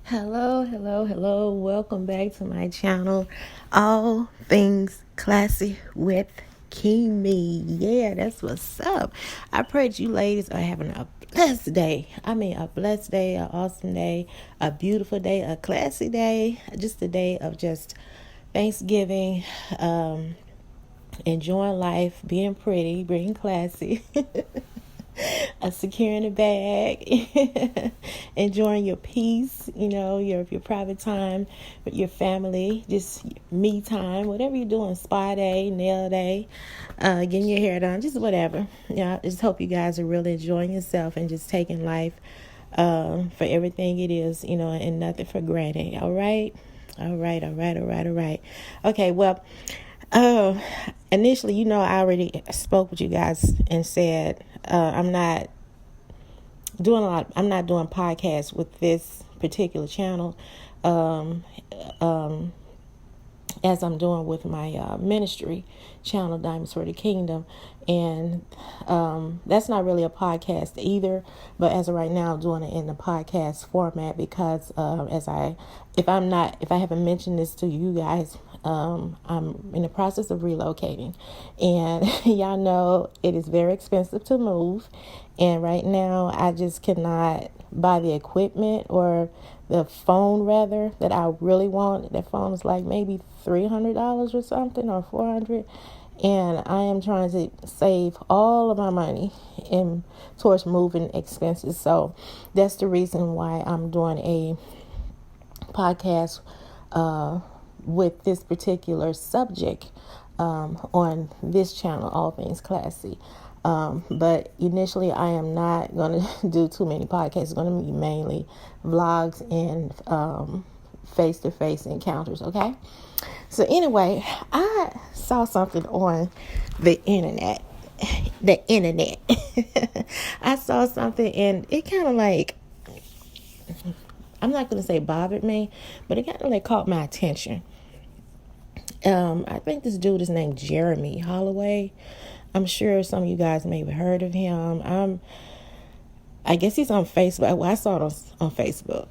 Hello. Welcome back to my channel. All things classy with Kieme. Yeah, that's what's up. I pray that you ladies are having a blessed day. A blessed day, an awesome day, a beautiful day, a classy day, just a day of just Thanksgiving, enjoying life, being pretty, being classy. Securing the bag, enjoying your peace, your private time with your family, just me time, whatever you're doing, spa day, nail day, getting your hair done, just whatever. I just hope you guys are really enjoying yourself and just taking life for everything it is, and nothing for granted. All right. Okay, well, uh, initially, I already spoke with you guys and said I'm not doing podcasts with this particular channel, um, um, as I'm doing with my ministry channel, Diamonds for the Kingdom. And that's not really a podcast either, but as of right now, I'm doing it in the podcast format because if I haven't mentioned this to you guys, I'm in the process of relocating, and y'all know it is very expensive to move, and right now I just cannot buy the equipment or the phone rather that I really want. That phone is like maybe $300 or something, or $400, and I am trying to save all of my money towards moving expenses. So that's the reason why I'm doing a podcast with this particular subject on this channel, All Things Classy. But initially, I am not going to do too many podcasts. It's going to be mainly vlogs and face-to-face encounters, okay? So anyway, I saw something on the internet. I saw something and it kind of like, I'm not going to say bothered me, but it kind of like caught my attention. I think this dude is named Jeremy Holloway. I'm sure some of you guys may have heard of him. I guess he's on Facebook. Well, I saw it on Facebook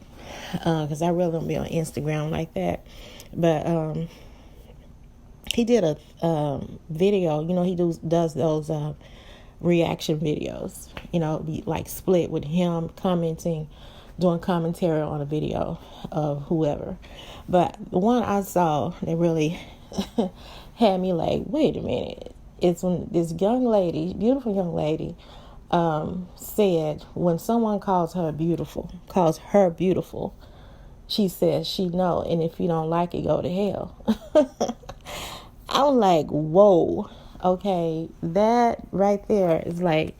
because I really don't be on Instagram like that. But he did a video. He does those reaction videos. Be like split with him commenting, doing commentary on a video of whoever. But the one I saw that really had me like, wait a minute. It's when this young lady, beautiful young lady, said when someone calls her beautiful, she says she know, and if you don't like it, go to hell. I'm like, whoa, okay, that right there is like,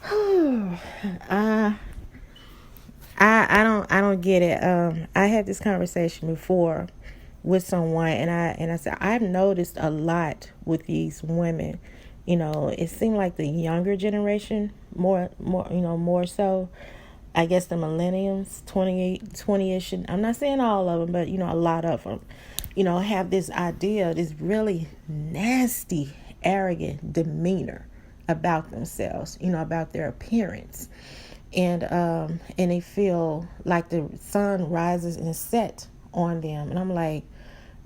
I don't get it. I had this conversation before with someone, and I said I've noticed a lot with these women. It seemed like the younger generation more so. I guess the millennials, 20-ish. I'm not saying all of them, but a lot of them, have this idea, this really nasty, arrogant demeanor about themselves, about their appearance. And they feel like the sun rises and sets on them. And I'm like,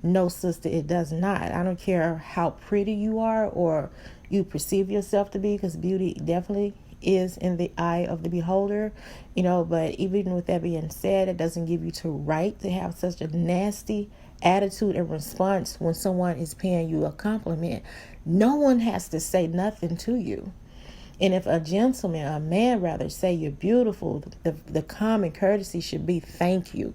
no, sister, it does not. I don't care how pretty you are or you perceive yourself to be, because beauty definitely is in the eye of the beholder, but even with that being said, it doesn't give you the right to have such a nasty attitude and response when someone is paying you a compliment. No one has to say nothing to you. And if a gentleman, a man rather, say you're beautiful, the common courtesy should be thank you.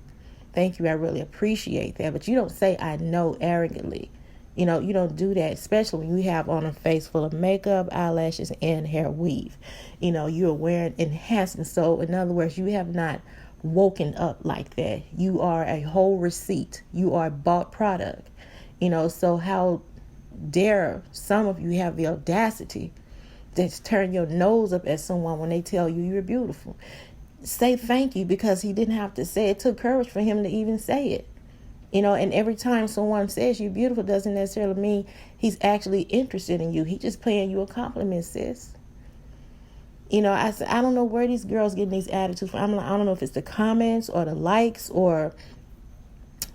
Thank you, I really appreciate that. But you don't say I know arrogantly. You don't do that, especially when you have on a face full of makeup, eyelashes, and hair weave. You're wearing enhancement. So in other words, you have not woken up like that. You are a whole receipt. You are a bought product. So how dare some of you have the audacity to turn your nose up at someone when they tell you you're beautiful? Say thank you, because he didn't have to say it. It took courage for him to even say it. And every time someone says you're beautiful doesn't necessarily mean he's actually interested in you. He's just paying you a compliment, sis. I said, I don't know where these girls getting these attitudes from. I'm like, I don't know if it's the comments or the likes or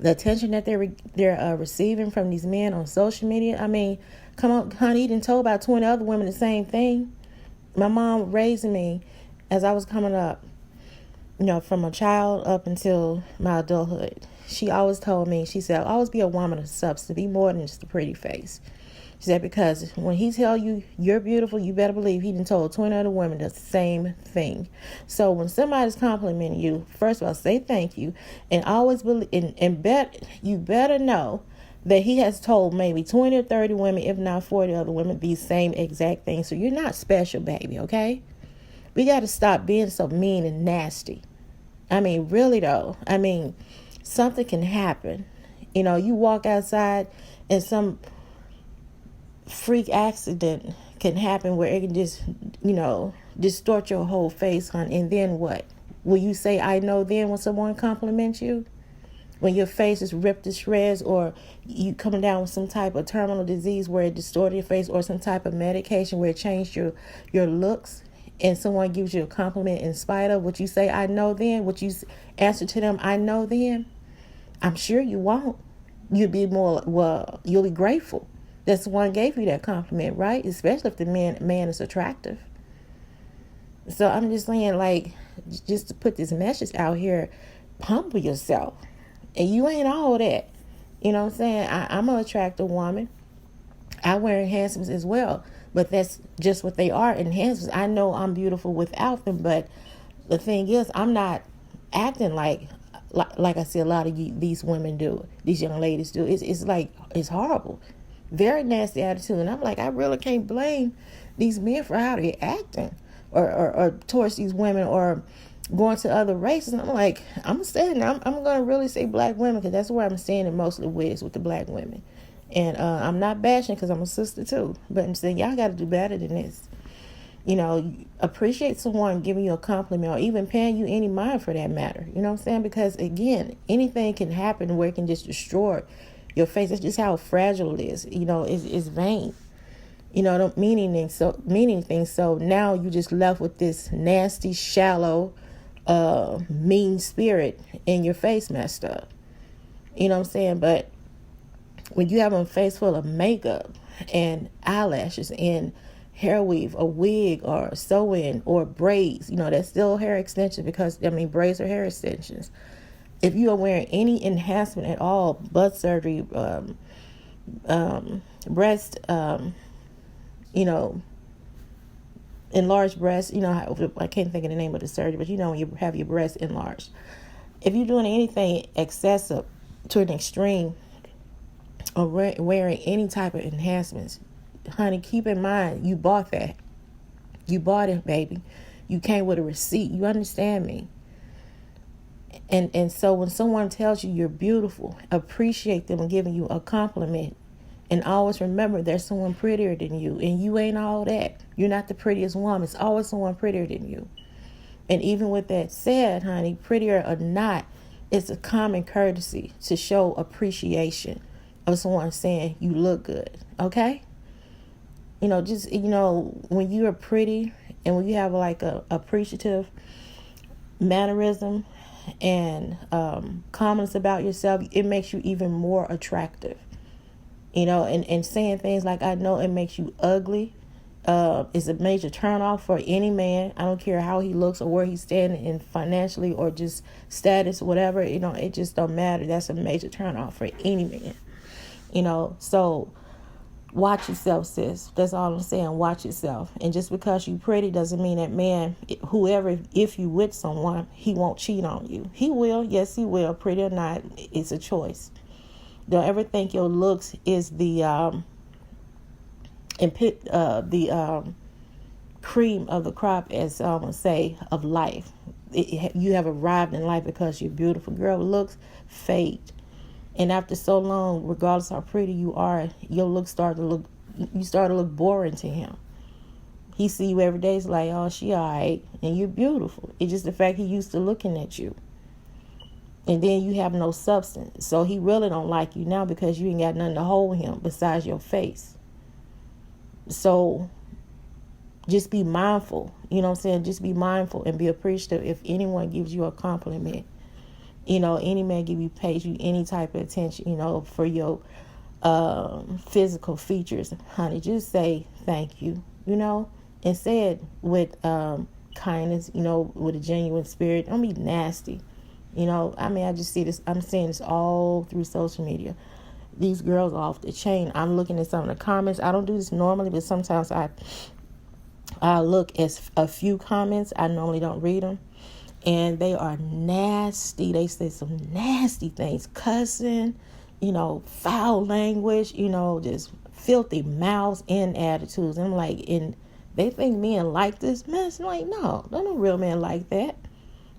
the attention that they're receiving from these men on social media. I mean, come on, honey, you done told about 20 other women the same thing. My mom raised me as I was coming up, from a child up until my adulthood. She always told me, she said, always be a woman of substance, be more than just a pretty face. She said, because when he tell you you're beautiful, you better believe he done told 20 other women the same thing. So when somebody's complimenting you, first of all, say thank you, and always believe, you better know that he has told maybe 20 or 30 women, if not 40 other women, these same exact things. So you're not special, baby, okay? We got to stop being so mean and nasty. I mean, really though. I mean, something can happen. You walk outside and some freak accident can happen where it can just, distort your whole face, hon. And then what? Will you say, I know then when someone compliments you? When your face is ripped to shreds, or you coming down with some type of terminal disease where it distorted your face, or some type of medication where it changed your looks, and someone gives you a compliment in spite of what you say, I know then, what you answer to them, I know then, I'm sure you won't. You'll be grateful that someone gave you that compliment, right? Especially if the man is attractive. So I'm just saying, like, just to put this message out here, humble yourself. And you ain't all that. You know what I'm saying? I'm an attractive woman. I wear enhancements as well. But that's just what they are, enhancements. I know I'm beautiful without them. But the thing is, I'm not acting like I see a lot of these women do. These young ladies do. It's like, it's horrible. Very nasty attitude. And I'm like, I really can't blame these men for how they're acting. Or towards these women, or going to other races. And I'm like, I'm going to really say black women, because that's where I'm saying it mostly with the black women. And I'm not bashing, because I'm a sister too. But I'm saying, y'all got to do better than this. Appreciate someone giving you a compliment, or even paying you any mind for that matter. You know what I'm saying? Because again, anything can happen where it can just destroy your face. That's just how fragile it is. It's vain. Don't mean anything. So now you just left with this nasty, shallow, mean spirit in your face messed up. You know what I'm saying? But when you have a face full of makeup and eyelashes and hair weave, a wig or sew-in or braids, that's still hair extension, because braids are hair extensions. If you are wearing any enhancement at all, butt surgery, breast, enlarged breasts, I can't think of the name of the surgery, but when you have your breasts enlarged. If you're doing anything excessive to an extreme, or wearing any type of enhancements, honey, keep in mind, you bought that. You bought it, baby. You came with a receipt. You understand me? And so when someone tells you you're beautiful, appreciate them giving you a compliment. And always remember, there's someone prettier than you. And you ain't all that. You're not the prettiest woman. It's always someone prettier than you. And even with that said, honey, prettier or not, it's a common courtesy to show appreciation of someone saying you look good. Okay? When you are pretty and when you have like a appreciative mannerism and comments about yourself, it makes you even more attractive. And saying things like, I know it makes you ugly, is a major turnoff for any man. I don't care how he looks or where he's standing in financially or just status, whatever, it just don't matter. That's a major turnoff for any man. So watch yourself, sis. That's all I'm saying. Watch yourself. And just because you pretty doesn't mean that man, whoever, if you with someone, he won't cheat on you. He will. Yes, he will. Pretty or not, it's a choice. Don't ever think your looks is the cream of the crop, as someone say, of life. You have arrived in life because you're beautiful. Girl, looks fade. And after so long, regardless how pretty you are, your looks start to look boring to him. He see you every day, it's like, oh, she all right, and you're beautiful. It's just the fact he used to looking at you. And then you have no substance. So he really don't like you now because you ain't got nothing to hold him besides your face. So just be mindful. You know what I'm saying? Just be mindful and be appreciative if anyone gives you a compliment. You know, any man pays you any type of attention, you know, for your physical features, honey. Just say thank you, you know, and say it with kindness, you know, with a genuine spirit. Don't be nasty. You know, I mean, I just see this. I'm seeing this all through social media. These girls are off the chain. I'm looking at some of the comments. I don't do this normally, but sometimes I look at a few comments. I normally don't read them. And they are nasty. They say some nasty things. Cussing, you know, foul language, you know, just filthy mouths and attitudes. And I'm like, and they think men like this mess. I'm like, no real man like that.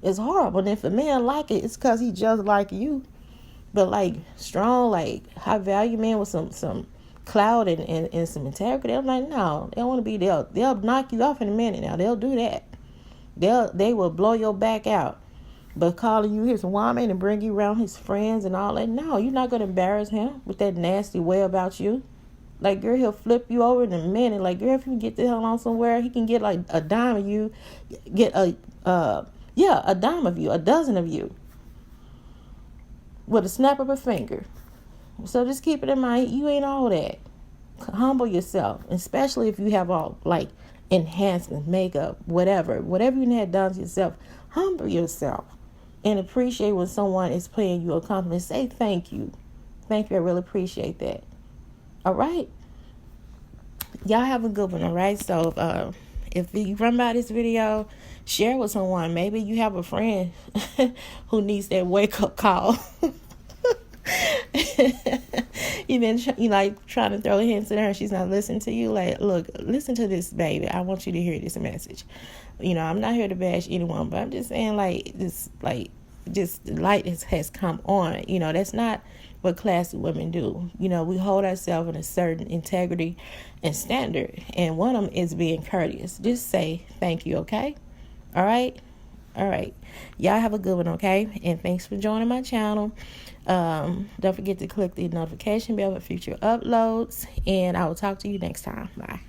It's horrible. And if a man like it, it's because he just like you. But like strong, like high value men with some clout and some integrity, I'm like, no, they don't want to be there. They'll knock you off in a minute now. They'll do that. They will blow your back out. But calling you his woman and bring you around his friends and all that, no, you're not going to embarrass him with that nasty way about you. Like, girl, he'll flip you over in a minute. Like, girl, if you get the hell on somewhere, he can get like a dime of you, get a dime of you, a dozen of you, with a snap of a finger. So just keep it in mind, you ain't all that. Humble yourself, especially if you have all like enhancements, makeup, whatever you had done to yourself. Humble yourself and appreciate when someone is paying you a compliment. Say thank you. I really appreciate that. All right, y'all have a good one. All right, so if you run by this video, share with someone. Maybe you have a friend who needs that wake-up call. You've been like trying to throw hints at her and she's not listening to you. Like, look, listen to this, baby. I want you to hear this message. You know, I'm not here to bash anyone, but I'm just saying, like, this, like, just the light has come on. You know, that's not what classy women do. You know, we hold ourselves in a certain integrity and standard, and one of them is being courteous. Just say thank you, okay? All right. Y'all have a good one, okay? And thanks for joining my channel. Don't forget to click the notification bell for future uploads, and I will talk to you next time. Bye.